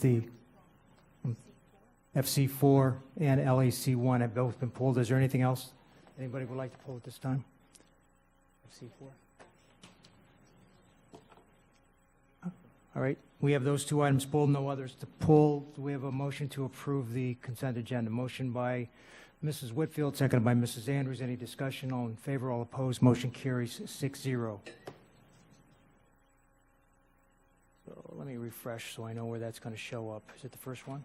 the FC4 and LAC1 have both been pulled. Is there anything else anybody would like to pull at this time? FC4. All right, we have those two items pulled, no others to pull. Do we have a motion to approve the consent agenda? Motion by Mrs. Whitfield, seconded by Mrs. Andrews. Any discussion? All in favor, all opposed, motion carries 6-0. So let me refresh so I know where that's going to show up. Is it the first one?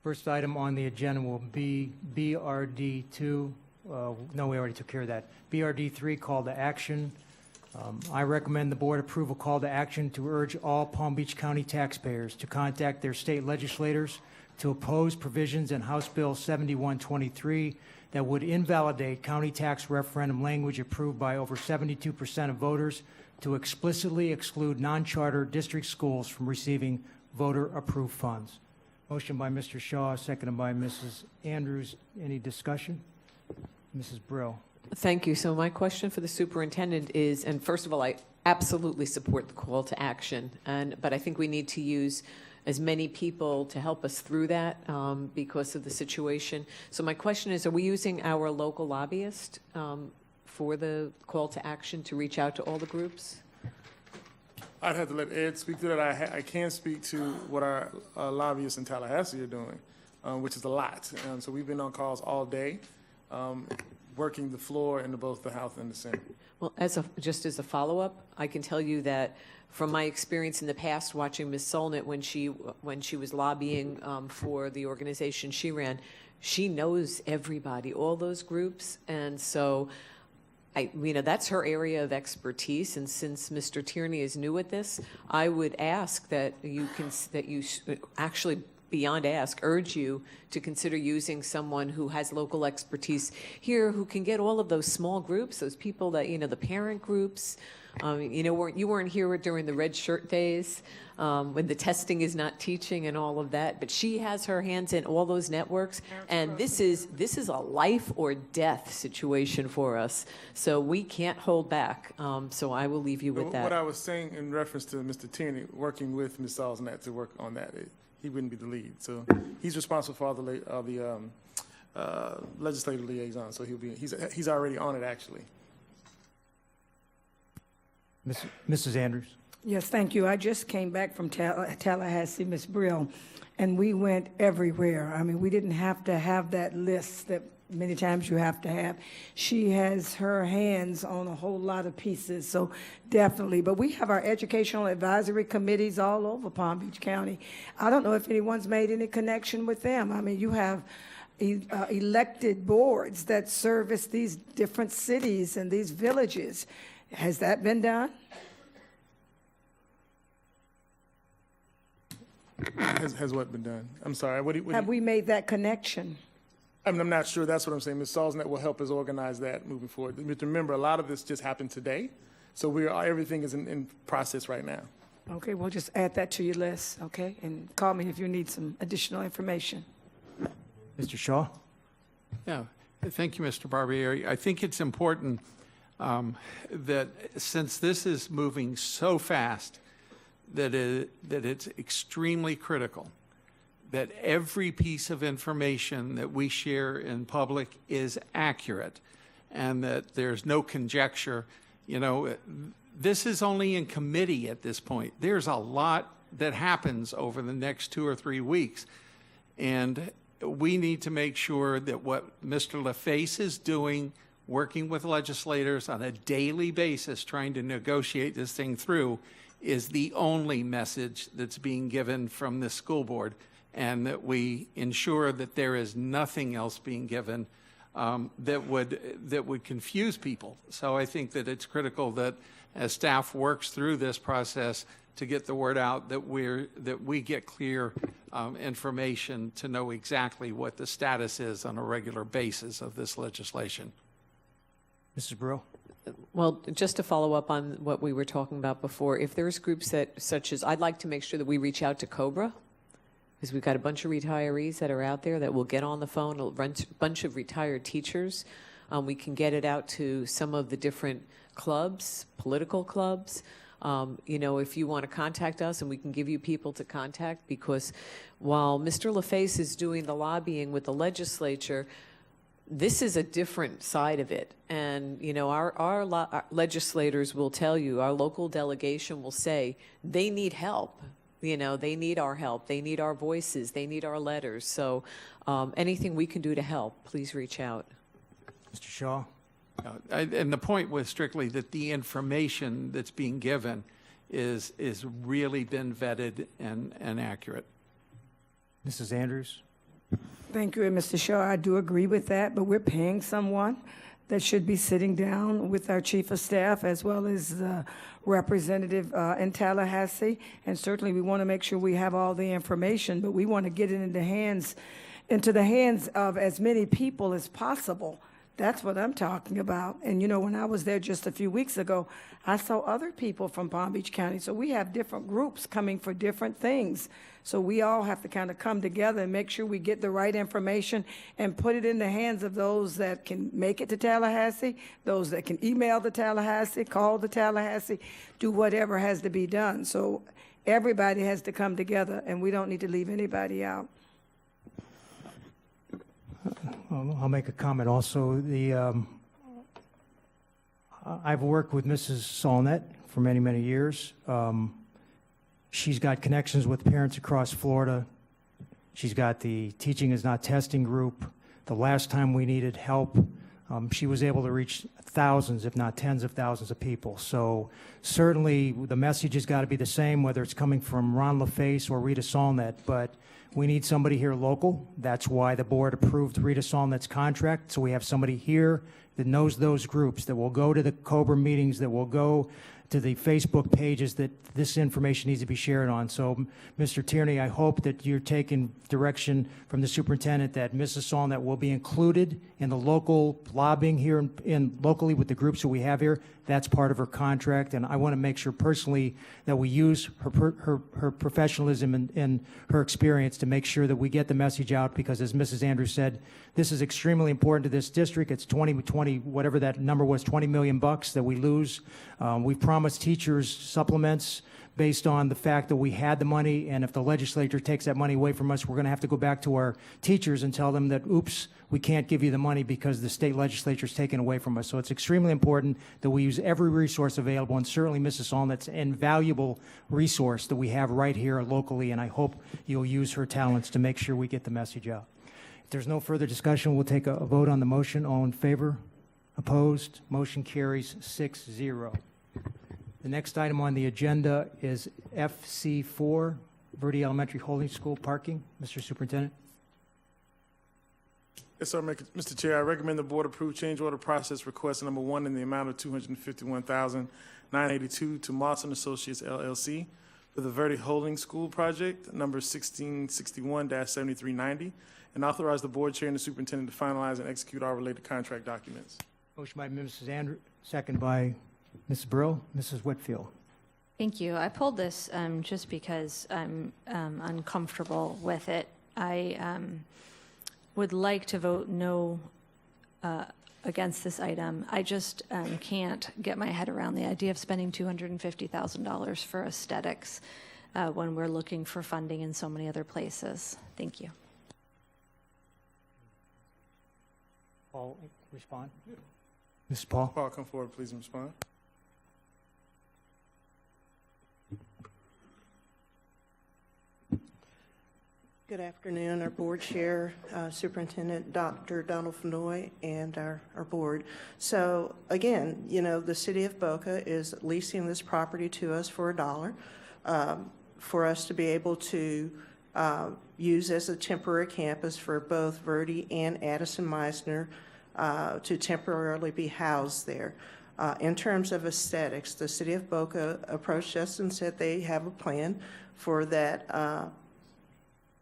First item on the agenda will be BRD2. No, we already took care of that. BRD3, call to action. I recommend the board approve a call to action to urge all Palm Beach County taxpayers to contact their state legislators to oppose provisions in House Bill 7123 that would invalidate county tax referendum language approved by over 72% of voters to explicitly exclude non-charter district schools from receiving voter-approved funds. Motion by Mr. Shaw, seconded by Mrs. Andrews. Any discussion? Mrs. Brill. Thank you. So my question for the superintendent is, and first of all, I absolutely support the call to action, but I think we need to use as many people to help us through that because of the situation. So my question is, are we using our local lobbyist for the call to action to reach out to all the groups? I'd have to let Ed speak to that. I can speak to what our lobbyists in Tallahassee are doing, which is a lot. So we've been on calls all day, working the floor in both the House and the Senate. Well, just as a follow-up, I can tell you that from my experience in the past watching Ms. Solnit when she was lobbying for the organization she ran, she knows everybody, all those groups, and so that's her area of expertise, and since Mr. Tierney is new at this, I would ask that you actually, beyond ask, urge you to consider using someone who has local expertise here, who can get all of those small groups, those people that, the parent groups. You weren't here during the red shirt days when the testing is not teaching and all of that, but she has her hands in all those networks, and this is a life or death situation for us, so we can't hold back. So I will leave you with that. What I was saying in reference to Mr. Tierney working with Ms. Salznet to work on that, he wouldn't be the lead, so he's responsible for all the legislative liaison, so he's already on it actually. Mrs. Andrews. Yes, thank you. I just came back from Tallahassee, Ms. Brill, and we went everywhere. I mean, we didn't have to have that list that many times you have to have. She has her hands on a whole lot of pieces, so definitely. But we have our educational advisory committees all over Palm Beach County. I don't know if anyone's made any connection with them. I mean, you have elected boards that service these different cities and these villages. Has that been done? Has what been done? I'm sorry. Have we made that connection? I'm not sure. That's what I'm saying. Ms. Salznet will help us organize that moving forward. Remember, a lot of this just happened today, so everything is in process right now. Okay, we'll just add that to your list, okay? And call me if you need some additional information. Mr. Shaw? Yeah, thank you, Mr. Barbieri. I think it's important that since this is moving so fast, that it's extremely critical that every piece of information that we share in public is accurate and that there's no conjecture. This is only in committee at this point. There's a lot that happens over the next 2 or 3 weeks, and we need to make sure that what Mr. LaFace is doing, working with legislators on a daily basis, trying to negotiate this thing through, is the only message that's being given from the school board, and that we ensure that there is nothing else being given that would confuse people. So I think that it's critical that as staff works through this process to get the word out, that we get clear information to know exactly what the status is on a regular basis of this legislation. Mrs. Brill? Well, just to follow up on what we were talking about before, if there's groups that, such as, I'd like to make sure that we reach out to Cobra, because we've got a bunch of retirees that are out there that will get on the phone, a bunch of retired teachers. We can get it out to some of the different clubs, political clubs. If you want to contact us, and we can give you people to contact, because while Mr. LaFace is doing the lobbying with the legislature, this is a different side of it. And, our legislators will tell you, our local delegation will say, they need help. They need our help. They need our voices. They need our letters. So anything we can do to help, please reach out. Mr. Shaw? And the point was strictly that the information that's being given is really been vetted and accurate. Mrs. Andrews? Thank you, Mr. Shaw. I do agree with that, but we're paying someone that should be sitting down with our chief of staff as well as the representative in Tallahassee. And certainly we want to make sure we have all the information, but we want to get it into the hands of as many people as possible. That's what I'm talking about. And, when I was there just a few weeks ago, I saw other people from Palm Beach County. So we have different groups coming for different things. So we all have to kind of come together and make sure we get the right information and put it in the hands of those that can make it to Tallahassee, those that can email the Tallahassee, call the Tallahassee, do whatever has to be done. So everybody has to come together, and we don't need to leave anybody out. I'll make a comment also. I've worked with Mrs. Solnit for many, many years. She's got connections with parents across Florida. She's got the Teaching is Not Testing group. The last time we needed help, she was able to reach thousands, if not tens of thousands of people. So certainly the message has got to be the same, whether it's coming from Ron LaFace or Rita Solnit, but we need somebody here local. That's why the board approved Rita Solnit's contract. So we have somebody here that knows those groups, that will go to the Cobra meetings, that will go to the Facebook pages that this information needs to be shared on. So, Mr. Tierney, I hope that you're taking direction from the superintendent that Mrs. Solnit will be included in the local lobbying here in locally with the groups that we have here. That's part of her contract, and I want to make sure personally that we use her professionalism and her experience to make sure that we get the message out, because as Mrs. Andrews said, this is extremely important to this district. It's 20, whatever that number was, $20 million that we lose. We've promised teachers supplements based on the fact that we had the money, and if the legislature takes that money away from us, we're going to have to go back to our teachers and tell them that, oops, we can't give you the money because the state legislature is taken away from us. So it's extremely important that we use every resource available, and certainly Mrs. Solnit's an invaluable resource that we have right here locally, and I hope you'll use her talents to make sure we get the message out. If there's no further discussion, we'll take a vote on the motion. All in favor? Opposed? Motion carries 6-0. The next item on the agenda is FC4, Verde Elementary Holding School parking. Mr. Superintendent. Yes, sir, Mr. Chair, I recommend the board approve change order process request number 1 in the amount of $251,982 to Moss & Associates LLC for the Verde Holding School project number 1661-7390, and authorize the board chair and the superintendent to finalize and execute all related contract documents. Motion by Mrs. Andrews, second by Mrs. Brill. Mrs. Whitfield. Thank you. I pulled this just because I'm uncomfortable with it. I would like to vote no against this item. I just can't get my head around the idea of spending $250,000 for aesthetics when we're looking for funding in so many other places. Thank you. Paul, respond. Mrs. Paul. Paul, come forward, please, and respond. Good afternoon, our board chair, Superintendent Dr. Donald Fenoy, and our board. So again, the city of Boca is leasing this property to us for $1 for us to be able to use as a temporary campus for both Verde and Addison Meisner to temporarily be housed there. In terms of aesthetics, the city of Boca approached us and said they have a plan for that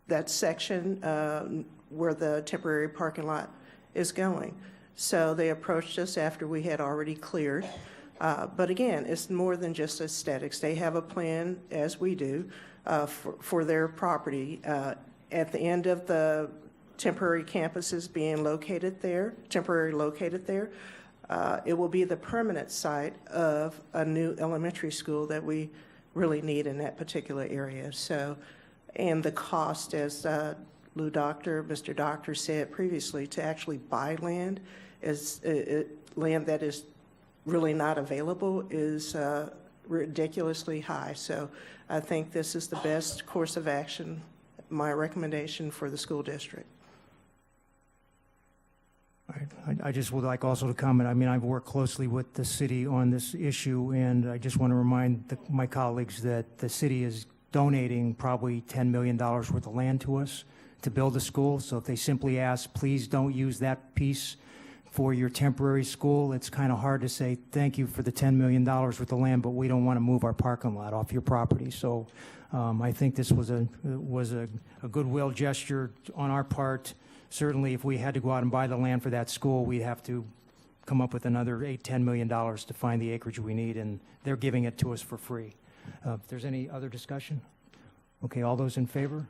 that section where the temporary parking lot is going. So they approached us after we had already cleared. But again, it's more than just aesthetics. They have a plan, as we do, for their property. At the end of the temporary campuses being temporarily located there, it will be the permanent site of a new elementary school that we really need in that particular area. So, and the cost, as Mr. Doctor said previously, to actually buy land land that is really not available is ridiculously high. So I think this is the best course of action, my recommendation for the school district. I just would like also to comment, I mean, I've worked closely with the city on this issue, and I just want to remind my colleagues that the city is donating probably $10 million worth of land to us to build a school. So if they simply ask, please don't use that piece for your temporary school, it's kind of hard to say, thank you for the $10 million worth of land, but we don't want to move our parking lot off your property. So I think this was a goodwill gesture on our part. Certainly, if we had to go out and buy the land for that school, we'd have to come up with another $10 million to find the acreage we need, and they're giving it to us for free. If there's any other discussion? Okay, all those in favor?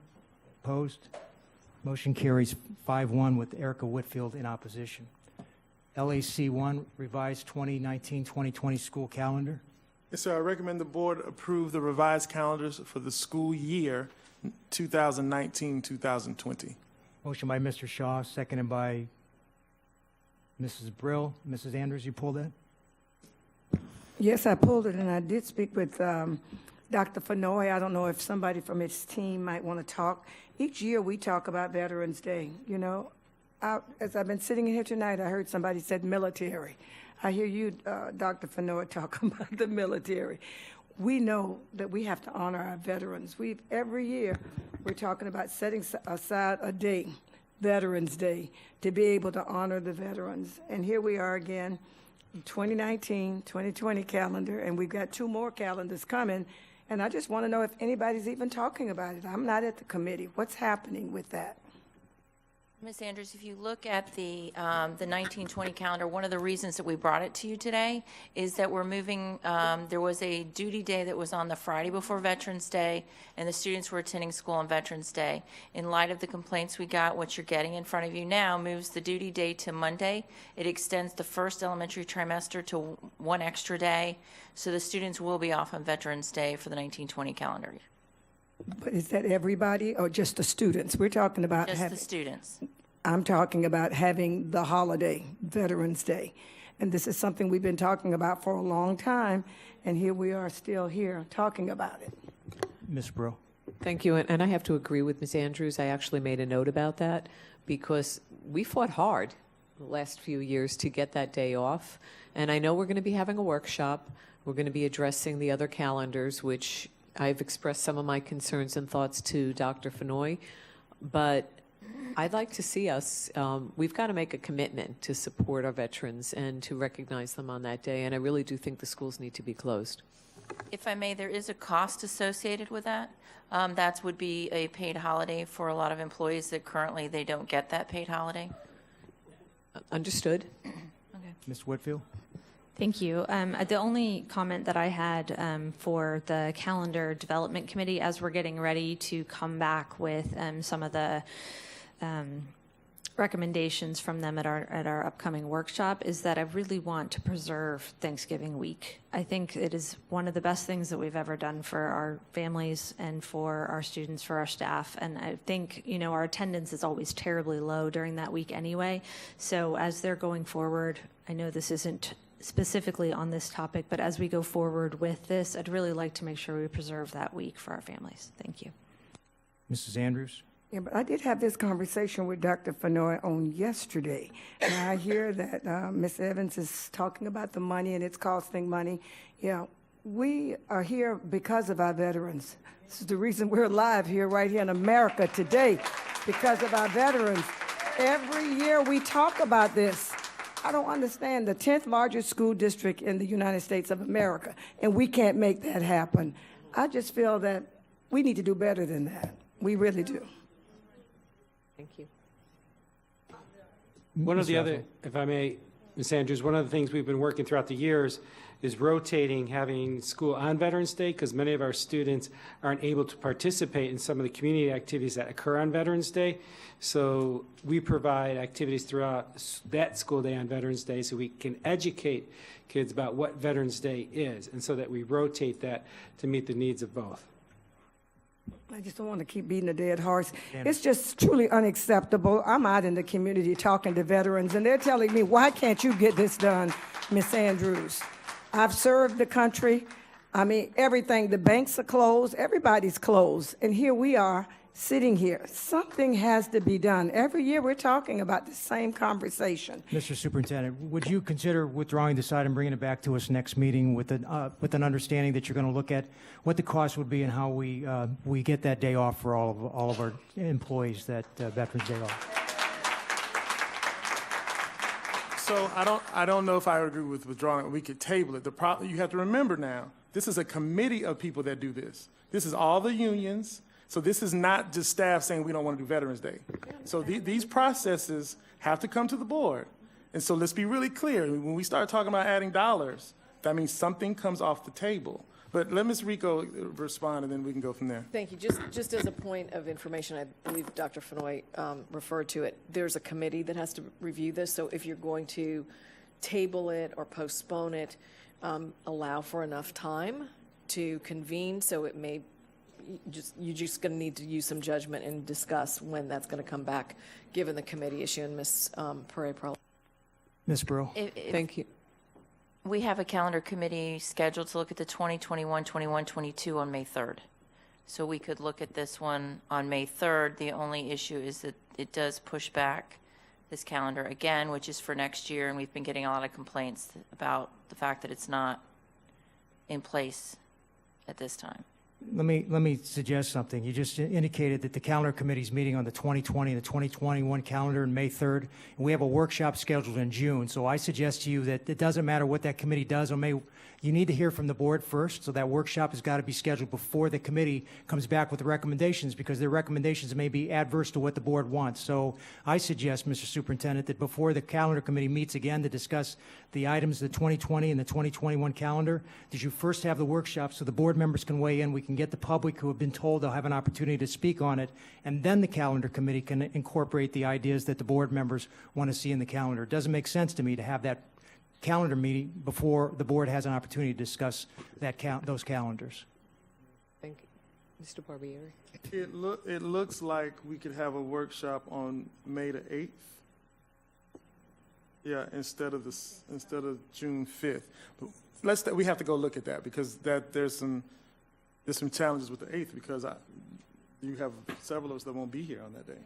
Opposed? Motion carries 5-1 with Erica Whitfield in opposition. LAC 1, revised 2019-2020 school calendar. Yes, sir. I recommend the board approve the revised calendars for the school year 2019-2020. Motion by Mr. Shaw, seconded by Mrs. Brill. Mrs. Andrews, you pulled that? Yes, I pulled it, and I did speak with Dr. Fenoy. I don't know if somebody from his team might want to talk. Each year, we talk about Veterans Day, you know. As I've been sitting here tonight, I heard somebody said military. I hear you, Dr. Fenoy, talk about the military. We know that we have to honor our veterans. Every year, we're talking about setting aside a day, Veterans Day, to be able to honor the veterans. And here we are again, 2019, 2020 calendar, and we've got 2 more calendars coming. And I just want to know if anybody's even talking about it. I'm not at the committee. What's happening with that? Ms. Andrews, if you look at the 1920 calendar, one of the reasons that we brought it to you today is that we're moving, there was a duty day that was on the Friday before Veterans Day, and the students were attending school on Veterans Day. In light of the complaints we got, what you're getting in front of you now moves the duty day to Monday. It extends the first elementary trimester to 1 extra day, so the students will be off on Veterans Day for the 1920 calendar. But is that everybody or just the students? We're talking about Just the having, students. I'm talking about having the holiday, Veterans Day. And this is something we've been talking about for a long time, and here we are still here talking about it. Ms. Brill. Thank you, and I have to agree with Ms. Andrews. I actually made a note about that because we fought hard the last few years to get that day off. And I know we're going to be having a workshop. We're going to be addressing the other calendars, which I've expressed some of my concerns and thoughts to Dr. Fenoy, but I'd like to see us, we've got to make a commitment to support our veterans and to recognize them on that day, and I really do think the schools need to be closed. If I may, there is a cost associated with that. That would be a paid holiday for a lot of employees that currently they don't get that paid holiday. Understood? Ms. Whitfield. Thank you. The only comment that I had for the calendar development committee, as we're getting ready to come back with some of the recommendations from them at our upcoming workshop, is that I really want to preserve Thanksgiving week. I think it is one of the best things that we've ever done for our families and for our students, for our staff. And I think, you know, our attendance is always terribly low during that week anyway. So as they're going forward, I know this isn't specifically on this topic, but as we go forward with this, I'd really like to make sure we preserve that week for our families. Thank you. Mrs. Andrews. Yeah, but I did have this conversation with Dr. Fenoy on yesterday, and I hear that Ms. Evans is talking about the money and it's costing money. Yeah, we are here because of our veterans. This is the reason we're alive here, right here in America today, because of our veterans. Every year we talk about this. I don't understand, the 10th largest school district in the United States of America, and we can't make that happen. I just feel that we need to do better than that. We really do. Thank you. One of the Mr. other, Oswald. if I may, Ms. Andrews, one of the things we've been working throughout the years is rotating having school on Veterans Day, because many of our students aren't able to participate in some of the community activities that occur on Veterans Day. So we provide activities throughout that school day on Veterans Day so we can educate kids about what Veterans Day is, and so that we rotate that to meet the needs of both. I just don't want to keep beating a dead horse. It's just truly unacceptable. I'm out in the community talking to veterans, and they're telling me, why can't you get this done, Miss Andrews? I've served the country. I mean, everything, the banks are closed, everybody's closed, and here we are sitting here. Something has to be done. Every year we're talking about the same conversation. Mr. Superintendent, would you consider withdrawing this item, bringing it back to us next meeting with an understanding that you're going to look at what the cost would be and how we get that day off for all of our employees, that Veterans Day off? So I don't know if I agree with withdrawing it. We could table it. You have to remember now, this is a committee of people that do this. This is all the unions. So this is not just staff saying we don't want to do Veterans Day. So these processes have to come to the board. And so let's be really clear. When we start talking about adding dollars, that means something comes off the table. But let Ms. Rico respond, and then we can go from there. Thank you. Just as a point of information, I believe Dr. Fenoy referred to it. There's a committee that has to review this. So if you're going to table it or postpone it, allow for enough time to convene. So it may you're just going to need to use some judgment and discuss when that's going to come back, given the committee issue. And Ms. Perret probably. Ms. Brill? Thank you. We have a calendar committee scheduled to look at the 2021, 21, 22 on May 3rd. So we could look at this one on May 3rd. The only issue is that it does push back this calendar again, which is for next year, and we've been getting a lot of complaints about the fact that it's not in place at this time. Let me suggest something. You just indicated that the calendar committee's meeting on the 2020 and the 2021 calendar on May 3rd, and we have a workshop scheduled in June. So I suggest to you that it doesn't matter what that committee does on May. You need to hear from the board first, so that workshop has got to be scheduled before the committee comes back with the recommendations, because their recommendations may be adverse to what the board wants. So I suggest, Mr. Superintendent, that before the calendar committee meets again to discuss the items, the 2020 and the 2021 calendar, that you first have the workshop so the board members can weigh in, we can get the public who have been told they'll have an opportunity to speak on it, and then the calendar committee can incorporate the ideas that the board members want to see in the calendar. It doesn't make sense to me to have that calendar meeting before the board has an opportunity to discuss those calendars. Thank you. Mr. Barbieri? It looks like we could have a workshop on May the 8th. Yeah, instead of June 5th. But we have to go look at that, because there's some challenges with the 8th, because you have several of us that won't be here on that day.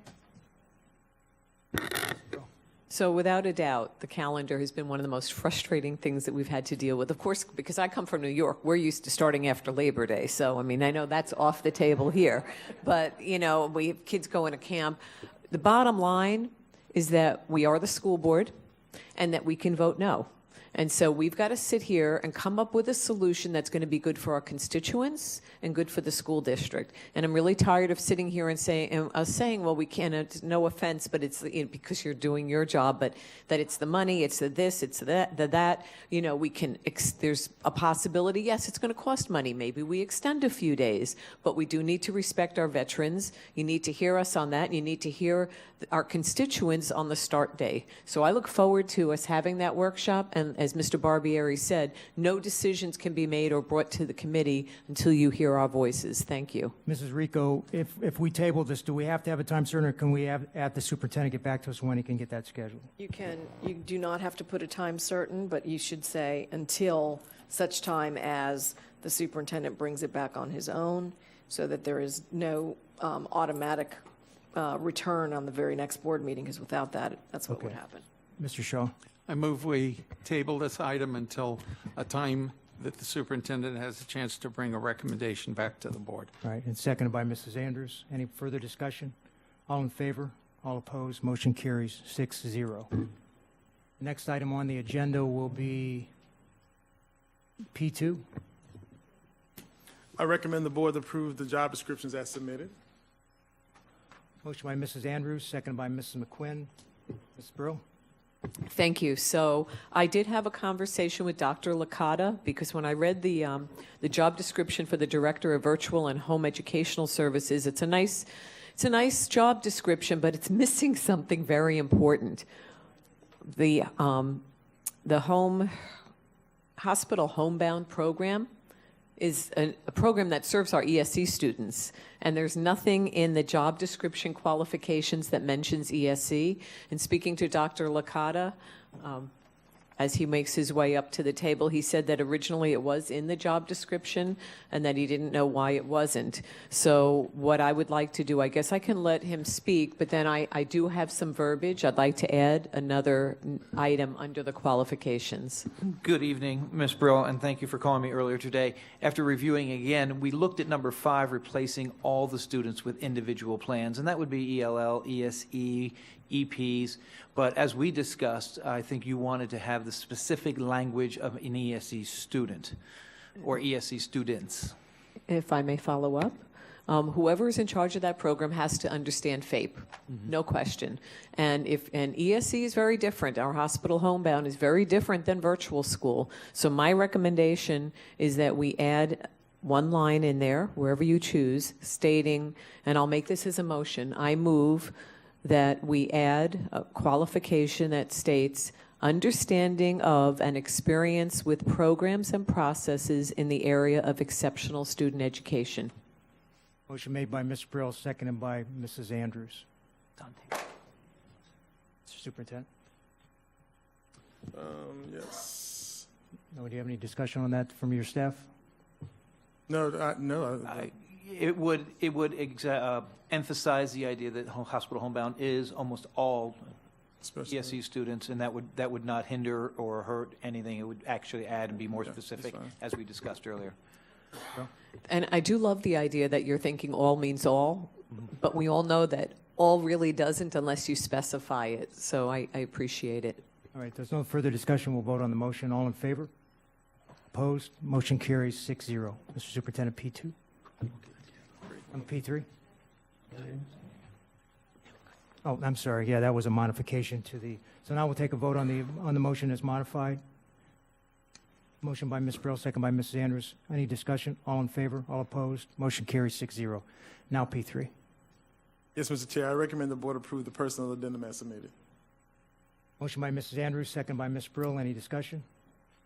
So without a doubt, the calendar has been one of the most frustrating things that we've had to deal with. Of course, because I come from New York, we're used to starting after Labor Day. So, I mean, I know that's off the table here. But, we have kids going to camp. The bottom line is that we are the school board and that we can vote no. And so we've got to sit here and come up with a solution that's going to be good for our constituents and good for the school district. And I'm really tired of sitting here and saying, well, we can't, no offense, but it's because you're doing your job, but that it's the money, it's the this, it's that. We can, there's a possibility, yes, it's going to cost money. Maybe we extend a few days, but we do need to respect our veterans. You need to hear us on that. You need to hear our constituents on the start day. So I look forward to us having that workshop, and as Mr. Barbieri said, no decisions can be made or brought to the committee until you hear our voices. Thank you. Mrs. Rico, if we table this, do we have to have a time certain, or can we have the superintendent get back to us when he can get that scheduled? You do not have to put a time certain, but you should say until such time as the superintendent brings it back on his own, so that there is no automatic return on the very next board meeting, because without that, that's what would happen. Mr. Shaw? I move we table this item until a time that the superintendent has a chance to bring a recommendation back to the board. All right, and seconded by Mrs. Andrews. Any further discussion? All in favor? All opposed? Motion carries 6-0. Next item on the agenda will be P2. I recommend the board approve the job descriptions as submitted. Motion by Mrs. Andrews, seconded by Mrs. McQuinn. Ms. Brill? Thank you. So I did have a conversation with Dr. Licata because when I read the job description for the Director of Virtual and Home Educational Services, it's a nice job description, but it's missing something very important. The hospital homebound program is a program that serves our ESC students, and there's nothing in the job description qualifications that mentions ESC. And speaking to Dr. Licata, as he makes his way up to the table, he said that originally it was in the job description and that he didn't know why it wasn't. So what I would like to do, I guess I can let him speak, but then I do have some verbiage. I'd like to add another item under the qualifications. Good evening, Ms. Brill, and thank you for calling me earlier today. After reviewing again, we looked at number 5, replacing all the students with individual plans, and that would be ELL, ESE, EPs. But as we discussed, I think you wanted to have the specific language of an ESE student or ESE students. If I may follow up, whoever is in charge of that program has to understand FAPE, no question. And ESE is very different. Our hospital homebound is very different than virtual school. So my recommendation is that we add one line in there, wherever you choose, stating, and I'll make this as a motion, I move that we add a qualification that states understanding of and experience with programs and processes in the area of exceptional student education. Motion made by Ms. Brill, seconded by Mrs. Andrews. Mr. Superintendent? Yes. No, do you have any discussion on that from your staff? No. It would emphasize the idea that hospital homebound is almost all Especially- ESE students, and that would not hinder or hurt anything. It would actually add and be more specific, fine. as we discussed earlier. And I do love the idea that you're thinking all means all, but we all know that all really doesn't unless you specify it. So I appreciate it. All right, there's no further discussion. We'll vote on the motion. All in favor? Opposed? Motion carries 6-0. Mr. Superintendent, P2? On P3? Oh, I'm sorry. Yeah, that was a modification to the, so now we'll take a vote on the motion as modified. Motion by Ms. Brill, second by Mrs. Andrews. Any discussion? All in favor? All opposed? Motion carries 6-0. Now P3. Yes, Mr. Chair, I recommend the board approve the personal addendum as submitted. Motion by Mrs. Andrews, second by Ms. Brill. Any discussion?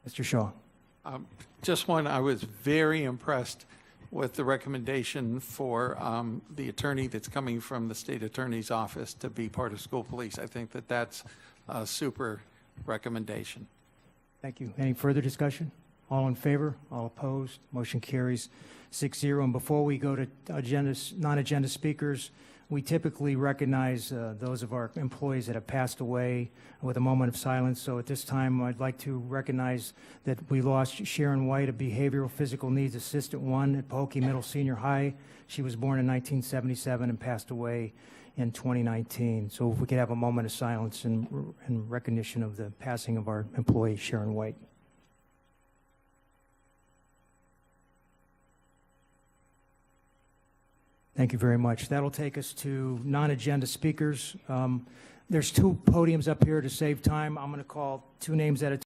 Mr. Shaw. Just one, I was very impressed with the recommendation for the attorney that's coming from the state attorney's office to be part of school police. I think that that's a super recommendation. Thank you. Any further discussion? All in favor? All opposed? Motion carries 6-0. And before we go to non-agenda speakers, we typically recognize those of our employees that have passed away with a moment of silence. So at this time, I'd like to recognize that we lost Sharon White, a behavioral physical needs assistant 1 at Pahokee Middle Senior High. She was born in 1977 and passed away in 2019. So if we could have a moment of silence in recognition of the passing of our employee, Sharon White. Thank you very much. That'll take us to non-agenda speakers. There's 2 podiums up here to save time. I'm going to call 2 names at a time.